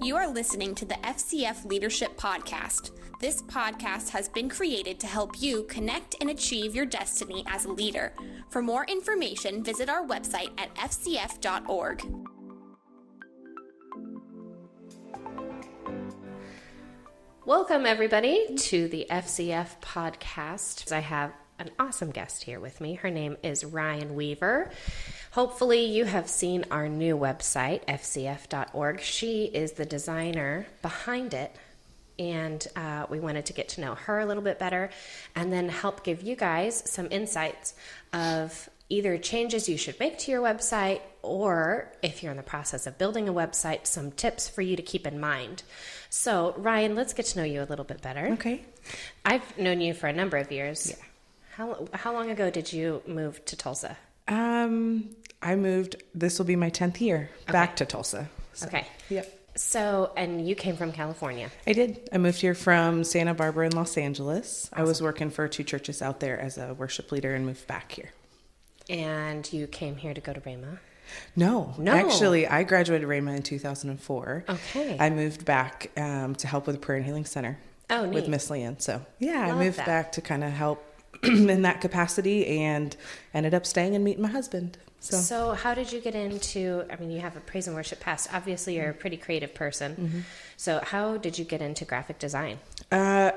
You are listening to the FCF Leadership Podcast. This podcast has been created to help you connect and achieve your destiny as a leader. For more information, visit our website at fcf.org. Welcome, everybody, to the FCF Podcast. I have an awesome guest here with me. Her name is Ryann Weaver. Hopefully you have seen our new website, fcf.org. She is the designer behind it, and we wanted to get to know her a little bit better and then help give you guys some insights of either changes you should make to your website, or if you're in the process of building a website, some tips for you to keep in mind. So, Ryann, let's get to know you a little bit better. Okay. I've known you for a number of years. Yeah. How long ago did you move to Tulsa? I moved, this will be my 10th year, back to Tulsa. So, Okay. Yep. So, and you came from California. I did. I moved here from Santa Barbara in Los Angeles. Awesome. I was working for 2 churches out there as a worship leader and moved back here. And you came here to go to Rhema? No. Actually, I graduated Rhema in 2004. Okay. I moved back to help with the Prayer and Healing Center. Oh, neat. With Miss Leanne. So, yeah, Love I moved that. back to kind of help in that capacity and ended up staying and meeting my husband. So how did you get into, I mean, you have a praise and worship past. Obviously, you're a pretty creative person. Mm-hmm. So how did you get into graphic design? I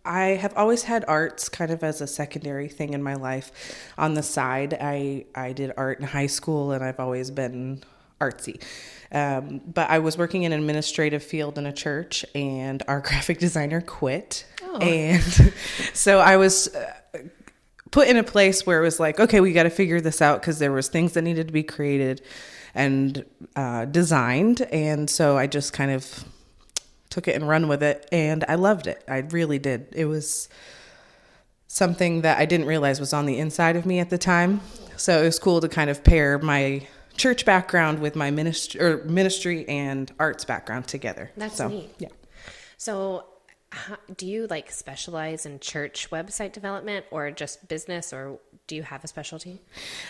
have always had arts kind of as a secondary thing in my life. On the side, I did art in high school, and I've always been artsy. But I was working in an administrative field in a church, and our graphic designer quit. Oh. And so I was put in a place where it was like, okay, we got to figure this out, because there was things that needed to be created and designed. And so I just kind of took it and run with it, and I loved it. I really did. It was something that I didn't realize was on the inside of me at the time. So it was cool to kind of pair my church background with my ministry and arts background together. That's so, neat. Yeah. So do you specialize in church website development or just business, or do you have a specialty?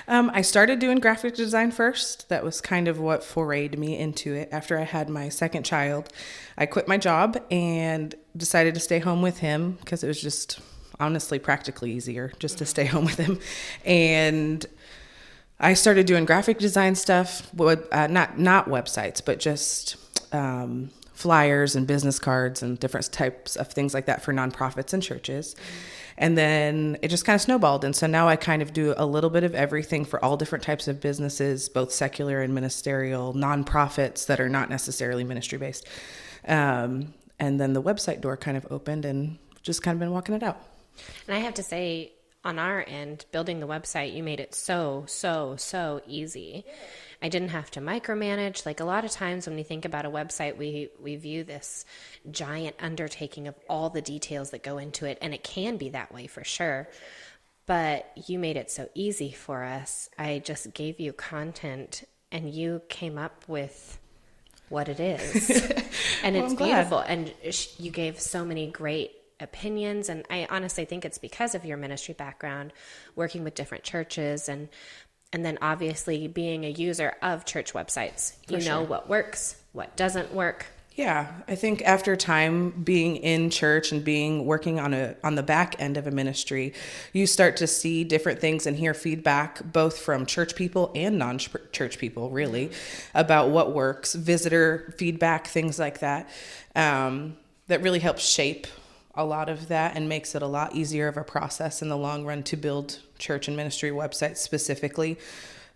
I started doing graphic design first. That was kind of what forayed me into it. After I had my second child, I quit my job and decided to stay home with him, because it was just honestly practically easier just to stay home with him. And I started doing graphic design stuff, not websites, but just flyers and business cards and different types of things like that for nonprofits and churches. And then it just kind of snowballed. And so now I kind of do a little bit of everything for all different types of businesses, both secular and ministerial, nonprofits that are not necessarily ministry based. And then the website door kind of opened, and just kind of been walking it out. And I have to say, on our end, building the website, you made it so easy. I didn't have to micromanage. Like, a lot of times when we think about a website, we view this giant undertaking of all the details that go into it, and it can be that way for sure. But you made it so easy for us. I just gave you content, and you came up with what it is. And it's beautiful. And you gave so many great opinions, and I honestly think it's because of your ministry background, working with different churches, and then obviously being a user of church websites. You know what works, what doesn't work. Yeah, I think after time being in church and working on the back end of a ministry, you start to see different things and hear feedback both from church people and non-church people, really, about what works, visitor feedback, things like that, that really helps shape a lot of that and makes it a lot easier of a process in the long run to build church and ministry websites specifically.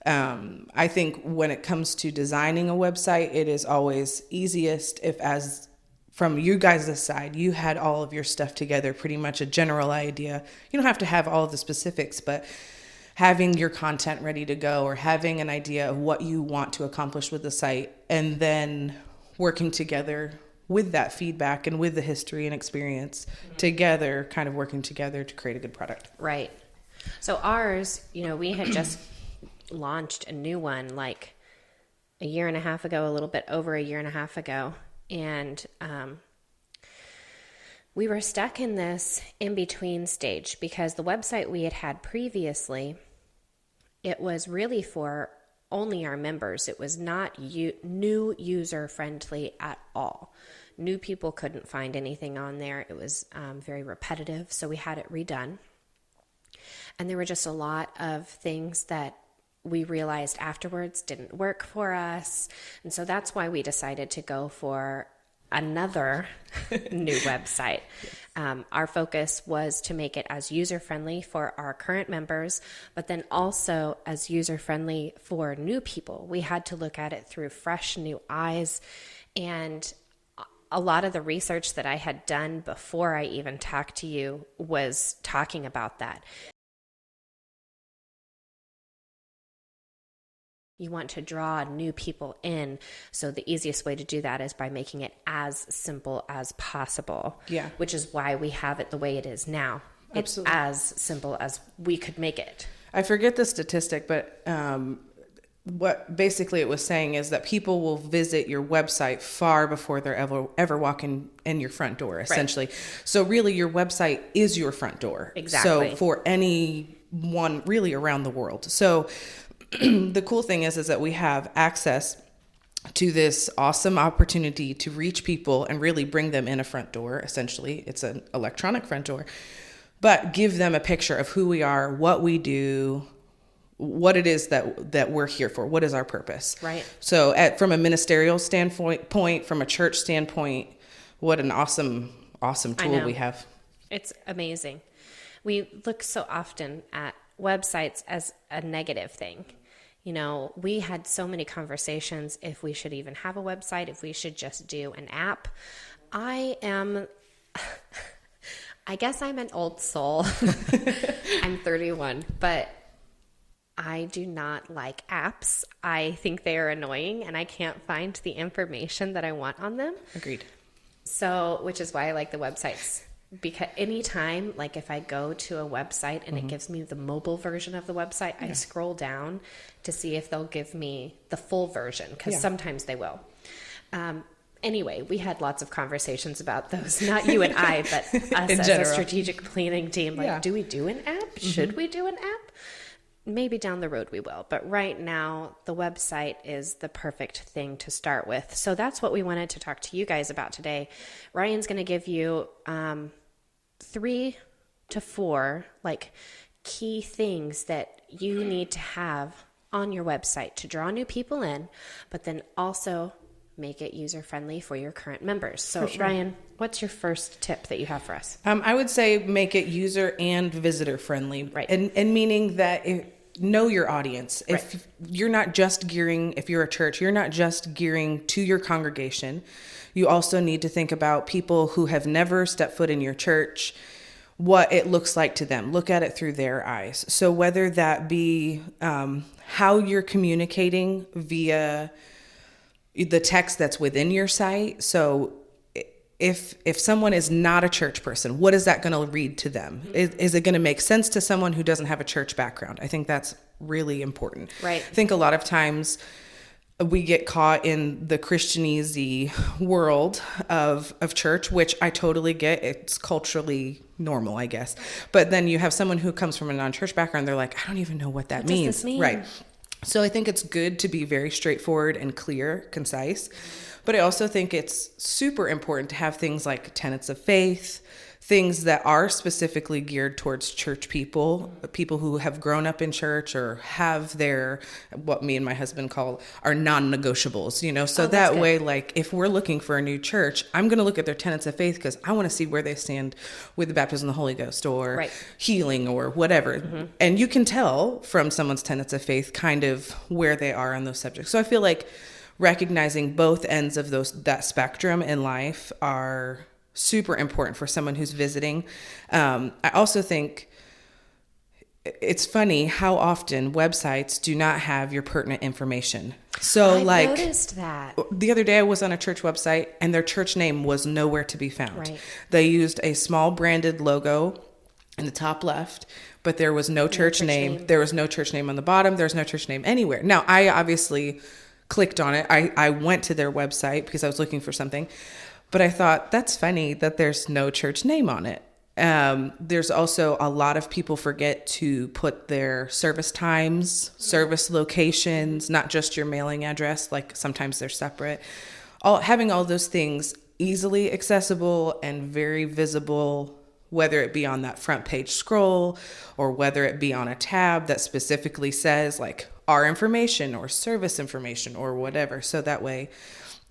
I think when it comes to designing a website, it is always easiest if, as from you guys' side, you had all of your stuff together, pretty much a general idea. You don't have to have all of the specifics, but having your content ready to go, or having an idea of what you want to accomplish with the site, and then working together with that feedback and with the history and experience together, kind of working together to create a good product. Right. So ours, we had just launched a new one like a year and a half ago, a little bit over a year and a half ago. And we were stuck in this in-between stage, because the website we had previously, it was really for only our members. It was not new user friendly at all. New people couldn't find anything on there. It was very repetitive, so we had it redone. And there were just a lot of things that we realized afterwards didn't work for us. And so that's why we decided to go for another new website. Our focus was to make it as user-friendly for our current members, but then also as user-friendly for new people. We had to look at it through fresh new eyes, and a lot of the research that I had done before I even talked to you was talking about that. You want to draw new people in. So the easiest way to do that is by making it as simple as possible. Yeah. Which is why we have it the way it is now. Absolutely. It's as simple as we could make it. I forget the statistic, but what basically it was saying is that people will visit your website far before they're ever walking in your front door, essentially. Right. So really your website is your front door. Exactly. So for anyone really around the world. So the cool thing is that we have access to this awesome opportunity to reach people and really bring them in a front door. Essentially, it's an electronic front door, but give them a picture of who we are, what we do, what it is that we're here for. What is our purpose? Right. So from a ministerial standpoint, from a church standpoint, what an awesome tool we have. It's amazing. We look so often at websites as a negative thing. You know, we had so many conversations if we should even have a website, if we should just do an app. I guess I'm an old soul. I'm 31, but I do not like apps. I think they are annoying and I can't find the information that I want on them. Agreed. So, which is why I like the websites. Because anytime, like if I go to a website and it gives me the mobile version of the website, I scroll down to see if they'll give me the full version, because sometimes they will. Anyway, we had lots of conversations about those, not you and I, but us as a strategic planning team. Like, do we do an app? Should we do an app? Maybe down the road we will. But right now, the website is the perfect thing to start with. So that's what we wanted to talk to you guys about today. Ryan's going to give you 3 to 4 like key things that you need to have on your website to draw new people in, but then also make it user-friendly for your current members. So Ryann, what's your first tip that you have for us? I would say make it user and visitor friendly. Right. And meaning that know your audience. If you're not just gearing, if you're a church, you're not just gearing to your congregation. You also need to think about people who have never stepped foot in your church, what it looks like to them. Look at it through their eyes. So whether that be how you're communicating via the text that's within your site. So if someone is not a church person, what is that going to read to them? Is it going to make sense to someone who doesn't have a church background? I think that's really important. Right. I think a lot of times we get caught in the Christianese world of church, which I totally get. It's culturally normal, I guess. But then you have someone who comes from a non-church background. They're like, I don't even know what that means. What does this mean? Right. So I think it's good to be very straightforward and clear, concise. But I also think it's super important to have things like tenets of faith, things that are specifically geared towards church people who have grown up in church or have their, what me and my husband call our non-negotiables, you know, so that way, like if we're looking for a new church, I'm going to look at their tenets of faith because I want to see where they stand with the baptism of the Holy Ghost or healing or whatever. And you can tell from someone's tenets of faith kind of where they are on those subjects. So I feel like recognizing both ends of that spectrum in life are super important for someone who's visiting. I also think it's funny how often websites do not have your pertinent information. So I noticed that. The other day I was on a church website and their church name was nowhere to be found. Right. They used a small branded logo in the top left, but there was no church name. There was no church name on the bottom. There's no church name anywhere. Now, I obviously clicked on it. I went to their website because I was looking for something, but I thought that's funny that there's no church name on it. There's also a lot of people forget to put their service times, service locations, not just your mailing address, like sometimes they're separate. Having all those things easily accessible and very visible, whether it be on that front page scroll or whether it be on a tab that specifically says like our information or service information or whatever. So that way,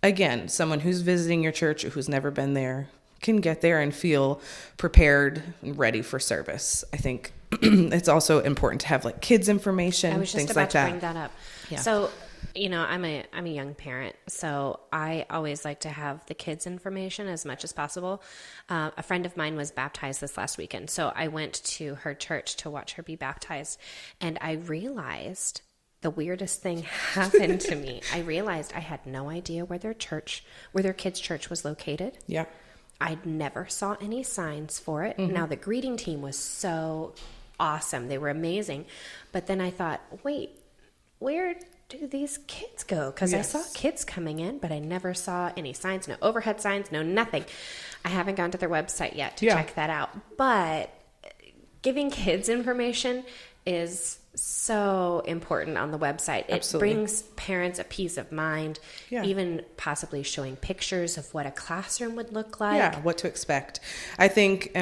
again, someone who's visiting your church or who's never been there can get there and feel prepared and ready for service. I think it's also important to have like kids information, I was just things about like to that. bring that up. Yeah. So, I'm a young parent, so I always like to have the kids' information as much as possible. A friend of mine was baptized this last weekend, so I went to her church to watch her be baptized, and I realized the weirdest thing happened to me. I realized I had no idea where their kids' church was located. Yeah. I never saw any signs for it. Mm-hmm. Now, the greeting team was so awesome. They were amazing. But then I thought, wait, where do these kids go? Because I saw kids coming in, but I never saw any signs, no overhead signs, no nothing. I haven't gone to their website yet to check that out. But giving kids information is so important on the website. It brings parents a peace of mind, even possibly showing pictures of what a classroom would look like. Yeah, what to expect. I think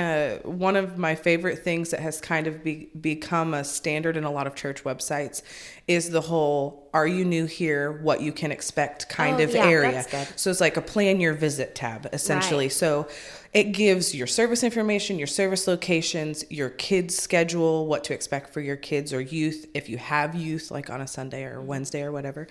one of my favorite things that has kind of become a standard in a lot of church websites is the whole, are you new here, what you can expect kind of area. That's good. So it's like a plan your visit tab, essentially. Right. So it gives your service information, your service locations, your kids' schedule, what to expect for your kids or youth, if you have youth, like on a Sunday or Wednesday or whatever.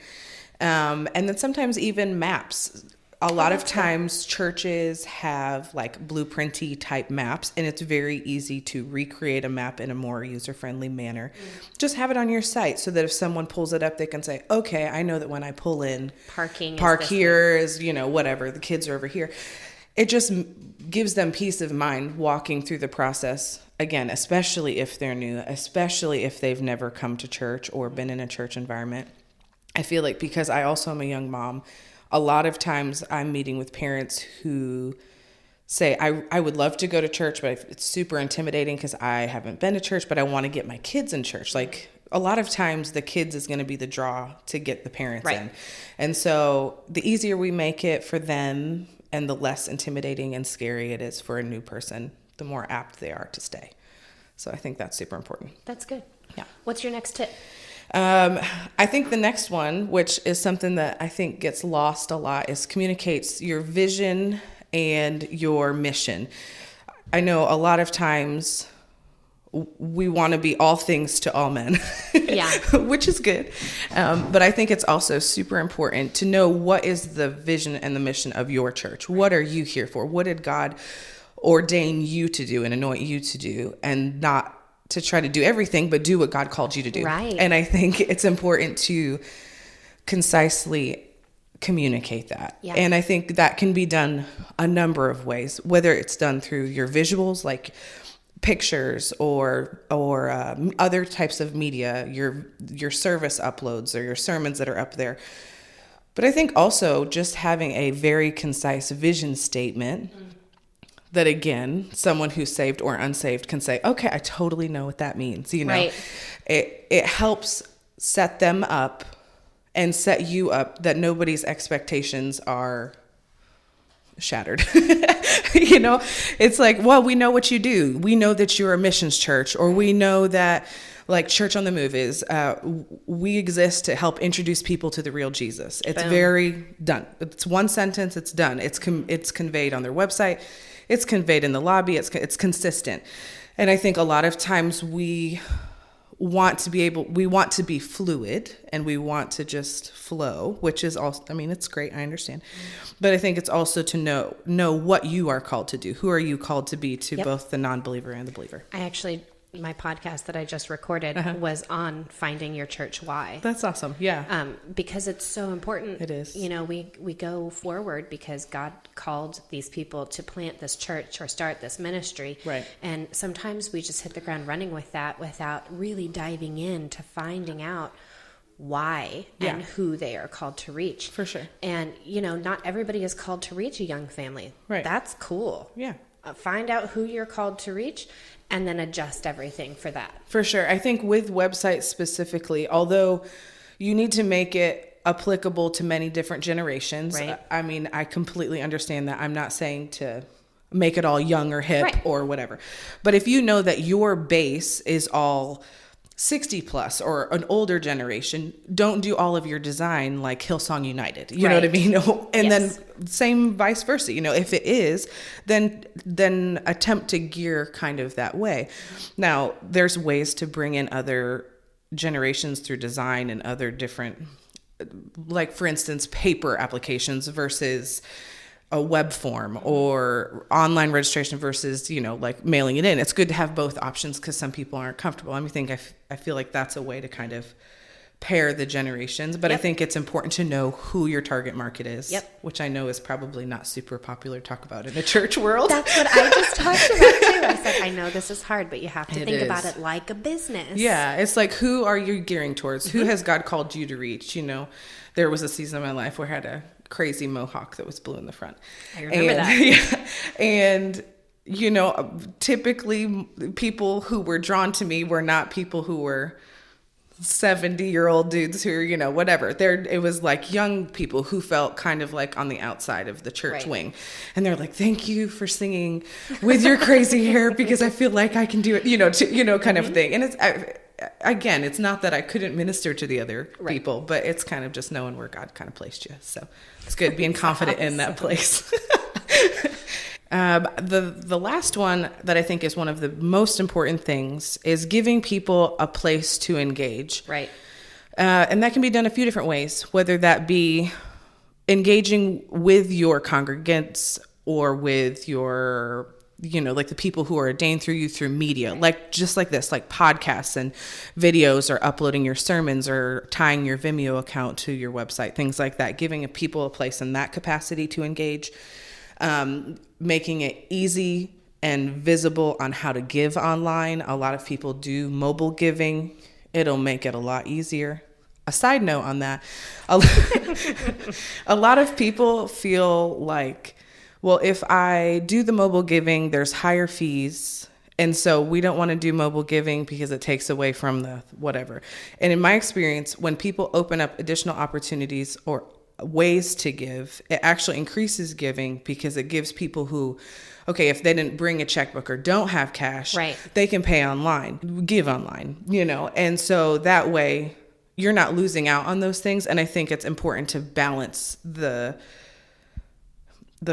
And then sometimes even maps. A lot of times churches have like blueprinty type maps, and it's very easy to recreate a map in a more user-friendly manner. Just have it on your site so that if someone pulls it up, they can say, okay, I know that when I pull in, park here is, whatever, the kids are over here. It just gives them peace of mind walking through the process. Again, especially if they're new, especially if they've never come to church or been in a church environment. I feel like because I also am a young mom, a lot of times I'm meeting with parents who say, I would love to go to church, but it's super intimidating because I haven't been to church, but I want to get my kids in church. Like a lot of times the kids is going to be the draw to get the parents in. And so the easier we make it for them and the less intimidating and scary it is for a new person, the more apt they are to stay. So I think that's super important. That's good. Yeah. What's your next tip? I think the next one, which is something that I think gets lost a lot, is communicates your vision and your mission. I know a lot of times we want to be all things to all men, which is good. But I think it's also super important to know what is the vision and the mission of your church. What are you here for? What did God ordain you to do and anoint you to do, and not to try to do everything, but do what God called you to do. Right. And I think it's important to concisely communicate that. Yeah. And I think that can be done a number of ways, whether it's done through your visuals, like pictures or other types of media, your service uploads or your sermons that are up there. But I think also just having a very concise vision statement that, again, someone who's saved or unsaved can say, okay, I totally know what that means. Right. It helps set them up and set you up that nobody's expectations are shattered. It's like, well, we know what you do. We know that you're a missions church, or we know that, like Church on the Move is, we exist to help introduce people to the real Jesus. It's very done. It's one sentence. It's done. It's conveyed on their website. It's conveyed in the lobby. It's consistent. And I think a lot of times we want to be fluid, and we want to just flow, which is also, it's great. I understand. But I think it's also to know what you are called to do. Who are you called to be to both the non-believer and the believer? My podcast that I just recorded was on finding your church why. That's awesome. Yeah. Because it's so important. It is. We go forward because God called these people to plant this church or start this ministry. Right. And sometimes we just hit the ground running with that without really diving into finding out why and who they are called to reach. For sure. And, not everybody is called to reach a young family. Right. That's cool. Yeah. find out who you're called to reach, and then adjust everything for that. For sure. I think with websites specifically, although you need to make it applicable to many different generations. Right. I mean, I completely understand that. I'm not saying to make it all young or hip Right. or whatever. But if you know that your base is all 60 plus or an older generation, don't do all of your design like Hillsong United. You know what I Right. mean? And Yes. then same vice versa. You know, if it is, then attempt to gear kind of that way. Now, there's ways to bring in other generations through design and other different, like for instance, paper applications versus a web form, or online registration versus, you know, like mailing it in. It's good to have both options because some people aren't comfortable. I feel like that's a way to kind of pair the generations, but I think it's important to know who your target market is, Yep. which I know is probably not super popular to talk about in the church world. That's what I just talked about too. I said, I know this is hard, but you have to think about it like a business. Yeah, it's like, who are you gearing towards? Who has God called you to reach? You know, there was a season of my life where I had a crazy mohawk that was blue in the front. I remember that. Yeah, and, you know, typically people who were drawn to me were not people who were 70-year-old dudes who, you know, whatever. It was like young people who felt kind of like on the outside of the church Right. wing. And they're like, thank you for singing with your crazy hair because I feel like I can do it, kind of thing. And again, it's not that I couldn't minister to the other Right. people, but it's kind of just knowing where God kind of placed you. So it's good being confident in that place. The last one that I think is one of the most important things is giving people a place to engage. Right. And that can be done a few different ways, whether that be engaging with your congregants or with your, you know, like the people who are ordained through you through media, like just like this, like podcasts and videos, or uploading your sermons, or tying your Vimeo account to your website, things like that, giving people a place in that capacity to engage. Making it easy and visible on how to give online. A lot of people do mobile giving. It'll make it a lot easier. A side note on that, a lot of people feel like, well, if I do the mobile giving, there's higher fees. And so we don't want to do mobile giving because it takes away from the whatever. And in my experience, when people open up additional opportunities or ways to give, it actually increases giving, because it gives people who, okay, if they didn't bring a checkbook or don't have cash, Right. they can pay online, give online, you know, and so that way you're not losing out on those things. And I think it's important to balance the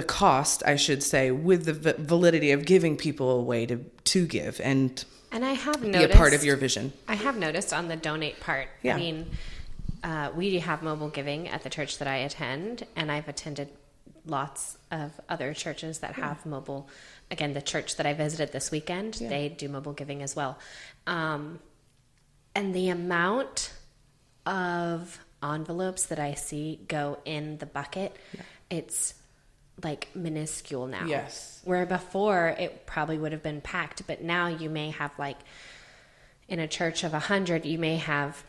cost, I should say, with the validity of giving people a way to give and I have be noticed a part of your vision. I have noticed on the donate part. Yeah. I mean, we have mobile giving at the church that I attend, and I've attended lots of other churches that have mobile. Again, the church that I visited this weekend, they do mobile giving as well. And the amount of envelopes that I see go in the bucket, it's like minuscule now. Yes. Where before it probably would have been packed, but now you may have, like, in a church of 100, you may have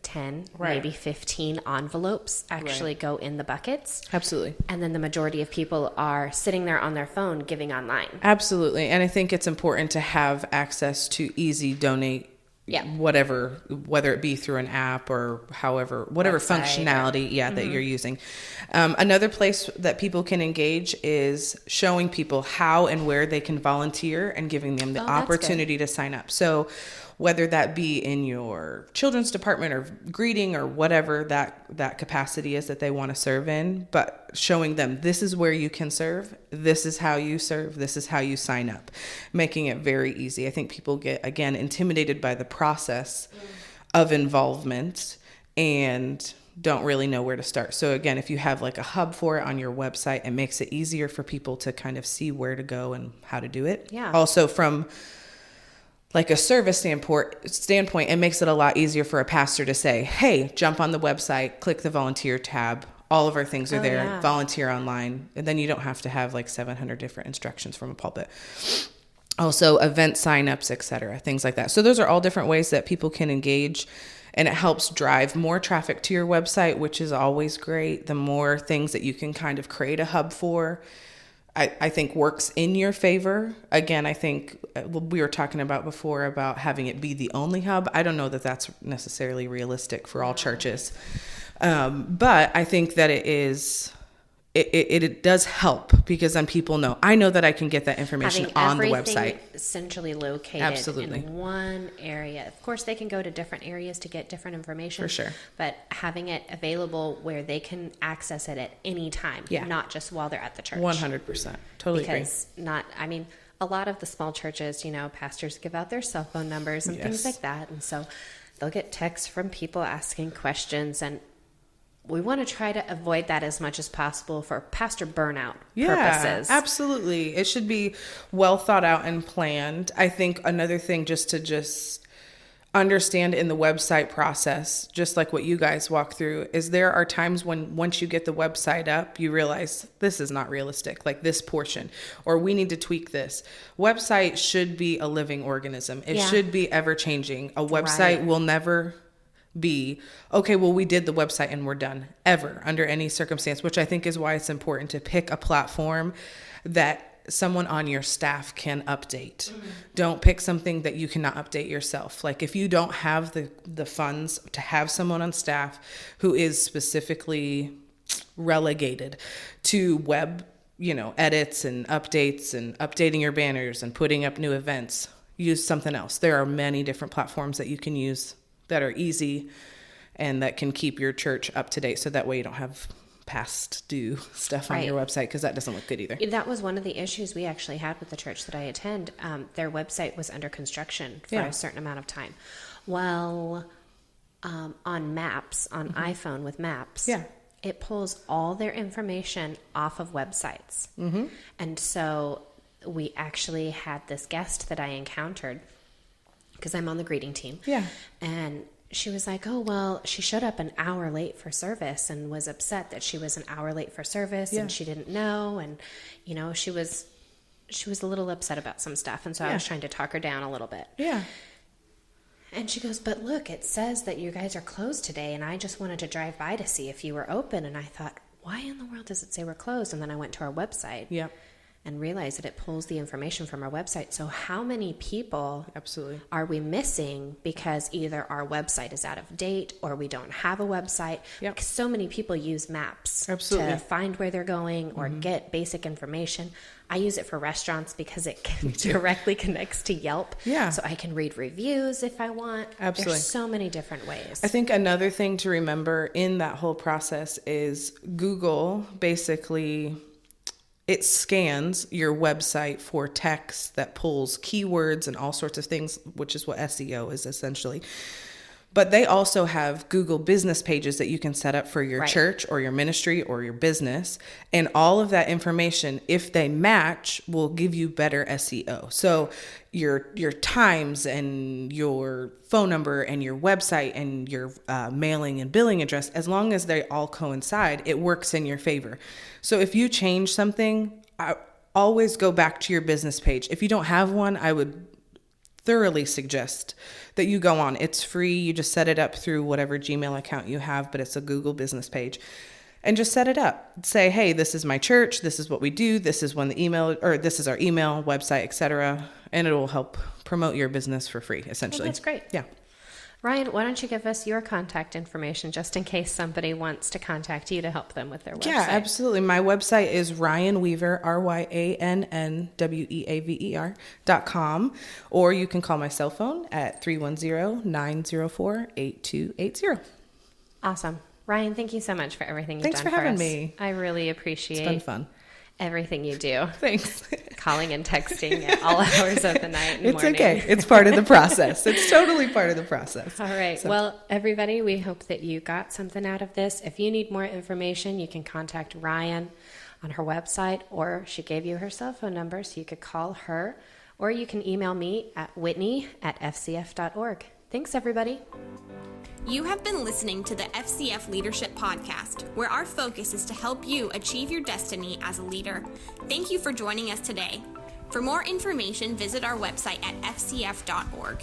10, Right. maybe 15 envelopes actually go in the buckets. Absolutely. And then the majority of people are sitting there on their phone giving online. Absolutely. And I think it's important to have access to easy donate, whatever, whether it be through an app or whatever Website functionality that you're using. Another place that people can engage is showing people how and where they can volunteer and giving them the opportunity to sign up. So whether that be in your children's department or greeting or whatever that capacity is that they want to serve in, but showing them this is where you can serve, this is how you serve, this is how you sign up, making it very easy. I think people get, again, intimidated by the process of involvement and don't really know where to start. So again, if you have like a hub for it on your website, it makes it easier for people to kind of see where to go and how to do it. Yeah. Also, from like a service standpoint, it makes it a lot easier for a pastor to say, hey, jump on the website, click the volunteer tab. All of our things are there. Yeah. Volunteer online. And then you don't have to have like 700 different instructions from a pulpit. Also event signups, etc., things like that. So those are all different ways that people can engage, and it helps drive more traffic to your website, which is always great. The more things that you can kind of create a hub for, I think works in your favor. Again, I think we were talking about before about having it be the only hub. I don't know that that's necessarily realistic for all churches. But I think that it does help, because then people know. I know that I can get that information on the website. Centrally located Absolutely. in one area. Of course, they can go to different areas to get different information. For sure. But having it available where they can access it at any time, not just while they're at the church. 100%. Totally agree. Because a lot of the small churches, pastors give out their cell phone numbers and things like that. And so they'll get texts from people asking questions, and we want to try to avoid that as much as possible for pastor burnout purposes. Absolutely. It should be well thought out and planned. I think another thing just to understand in the website process, just like what you guys walk through, is there are times when once you get the website up, you realize this is not realistic, like this portion, or we need to tweak this. Website should be a living organism. It should be ever changing. A website will never be, okay, well, we did the website and we're done, ever, under any circumstance, which I think is why it's important to pick a platform that someone on your staff can update. Don't pick something that you cannot update yourself. Like, if you don't have the funds to have someone on staff who is specifically relegated to web, edits and updates and updating your banners and putting up new events, use something else. There are many different platforms that you can use that are easy and that can keep your church up to date, so that way you don't have past due stuff on your website, because that doesn't look good either. That was one of the issues we actually had with the church that I attend. Their website was under construction for a certain amount of time. Well, on Maps, on iPhone with Maps, it pulls all their information off of websites. And so we actually had this guest that I encountered, because I'm on the greeting team. And she was like, oh, well, she showed up an hour late for service and was upset that she was an hour late for service and she didn't know. And, she was a little upset about some stuff. And so I was trying to talk her down a little bit. And she goes, but look, it says that you guys are closed today, and I just wanted to drive by to see if you were open. And I thought, why in the world does it say we're closed? And then I went to our website. And realize that it pulls the information from our website. So how many people are we missing because either our website is out of date or we don't have a website? Because so many people use Maps to find where they're going or get basic information. I use it for restaurants because it directly connects to Yelp. So I can read reviews if I want. There's so many different ways. I think another thing to remember in that whole process is Google basically, it scans your website for text that pulls keywords and all sorts of things, which is what SEO is essentially. But they also have Google business pages that you can set up for your church or your ministry or your business. And all of that information, if they match, will give you better SEO. So your times and your phone number and your website and your mailing and billing address, as long as they all coincide, it works in your favor. So if you change something, always go back to your business page. If you don't have one, I would thoroughly suggest that you go on. It's free. You just set it up through whatever Gmail account you have, but it's a Google business page. And just set it up. Say, hey, this is my church. This is what we do. This is when the email, or this is our email, website, etc. And it will help promote your business for free, essentially. Oh, that's great. Yeah. Ryan, why don't you give us your contact information just in case somebody wants to contact you to help them with their website? Yeah, absolutely. My website is Ryann Weaver, RYANNWEAVER.com, or you can call my cell phone at 310-904-8280. Awesome. Ryan, thank you so much for everything you've done for us. Thanks for having me. I really appreciate It's been fun. Everything you do. Thanks. Calling and texting at all hours of the night and it's morning. It's okay. It's part of the process. It's totally part of the process. All right. So. Well, everybody, we hope that you got something out of this. If you need more information, you can contact Ryann on her website, or she gave you her cell phone number, so you could call her, or you can email me at whitney@fcf.org. Thanks, everybody. You have been listening to the FCF Leadership Podcast, where our focus is to help you achieve your destiny as a leader. Thank you for joining us today. For more information, visit our website at fcf.org.